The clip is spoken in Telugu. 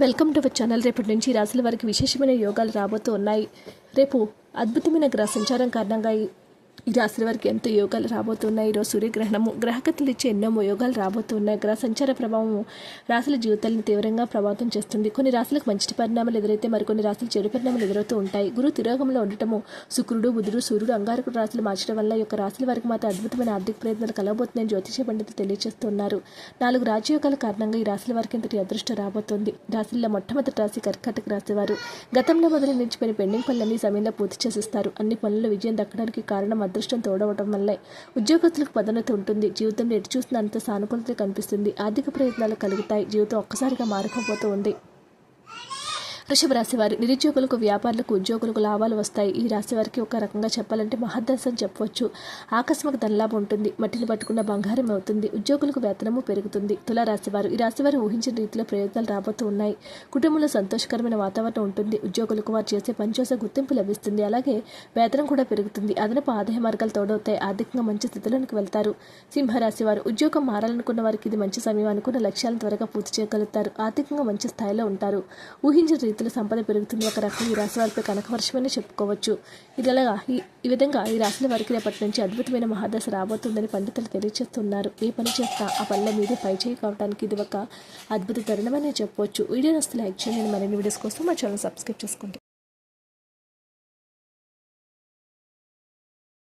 Welcome to our channel. రేపటి నుంచి ఈ రాశుల వారికి విశేషమైన యోగాలు రాబోతూ ఉన్నాయి. రేపు అద్భుతమైన గ్రహ సంచారం కారణంగా ఈ రాశుల వారికి ఎంతో యోగాలు రాబోతున్నాయి. ఈరోజు సూర్యగ్రహణము గ్రహగతులు ఇచ్చే ఎన్నో యోగాలు రాబోతున్నాయి. గ్రహ సంచార ప్రభావం రాశుల జీవితాలను తీవ్రంగా ప్రభావితం చేస్తుంది. కొన్ని రాశులకు మంచి పరిణామాలు ఎదురైతే మరికొన్ని రాశులు చెడు పరిణామాలు ఎదురవుతూ ఉంటాయి. గురు తిరోగంలో ఉండటము, శుక్రుడు, బుధుడు, సూర్యుడు, అంగారకుడు రాశులు మార్చడం వల్ల ఈ యొక్క రాశుల వారికి మాత్రం అద్భుతమైన ఆర్థిక ప్రయత్నాలు కలగబోతుందని జ్యోతిష పండితులు తెలియజేస్తున్నారు. 4 రాజయోగాల కారణంగా ఈ రాశుల వారికి ఇంతటి అదృష్టం రాబోతోంది. రాశుల్లో మొట్టమొదటి రాశి కర్కాటక రాశి వారు. గతంలో మొదలు నిలిచిపోయిన పెండింగ్ పనులన్నీ సమయంలో పూర్తి చేసిస్తారు. అన్ని పనుల్లో విజయం దక్కడానికి కారణం అదృష్టం తోడవటం వల్లే. ఉద్యోగస్తులకు పదోన్నతి ఉంటుంది. జీవితంలో ఎటు చూసినా అంత సానుకూలత కనిపిస్తుంది. ఆర్థిక ప్రయత్నాలు కలుగుతాయి. జీవితం ఒక్కసారిగా మారిపోతూ ఉంది. వృషభ రాశి వారి. నిరుద్యోగులకు, వ్యాపారులకు, ఉద్యోగులకు లాభాలు వస్తాయి. ఈ రాశి వారికి ఒక రకంగా చెప్పాలంటే మహద్దశ అని చెప్పవచ్చు. ఆకస్మిక ధనలాభం ఉంటుంది. మట్టిని పట్టుకున్న బంగారం అవుతుంది. ఉద్యోగులకు వేతనము పెరుగుతుంది. తుల రాశి వారు. ఈ రాశి వారు ఊహించిన రీతిలో ప్రయోజనాలు రాబోతూ ఉన్నాయి. కుటుంబంలో సంతోషకరమైన వాతావరణం ఉంటుంది. ఉద్యోగులకు వారు చేసే పని చేసే గుర్తింపు లభిస్తుంది. అలాగే వేతనం కూడా పెరుగుతుంది. అదనపు ఆదాయ మార్గాలు తోడవుతాయి. ఆర్థికంగా మంచి స్థితిలోనికి వెళ్తారు. సింహరాశి వారు. ఉద్యోగం మారాలనుకున్న వారికి ఇది మంచి సమయం. అనుకున్న లక్ష్యాలను త్వరగా పూర్తి చేయగలుగుతారు. ఆర్థికంగా మంచి స్థాయిలో ఉంటారు. ఊహించిన రీతిలో సంపద పెరుగుతుంది. ఒక రకం ఈ రాశి వారిపై కనకవర్షమని చెప్పుకోవచ్చు. ఈ విధంగా ఈ రాశుల వారికి రేపటి నుంచి అద్భుతమైన మహాదశ రాబోతుందని పండితులు తెలియజేస్తున్నారు. ఏ పని చేస్తా ఆ పనుల మీదే పై చేయి కావడానికి ఇది ఒక అద్భుత తరుణమని చెప్పవచ్చు. వీడియో నచ్చితే లైక్ చేయండి. మరిన్ని వీడియోస్ కోసం మా ఛానల్ సబ్స్క్రైబ్ చేసుకోండి.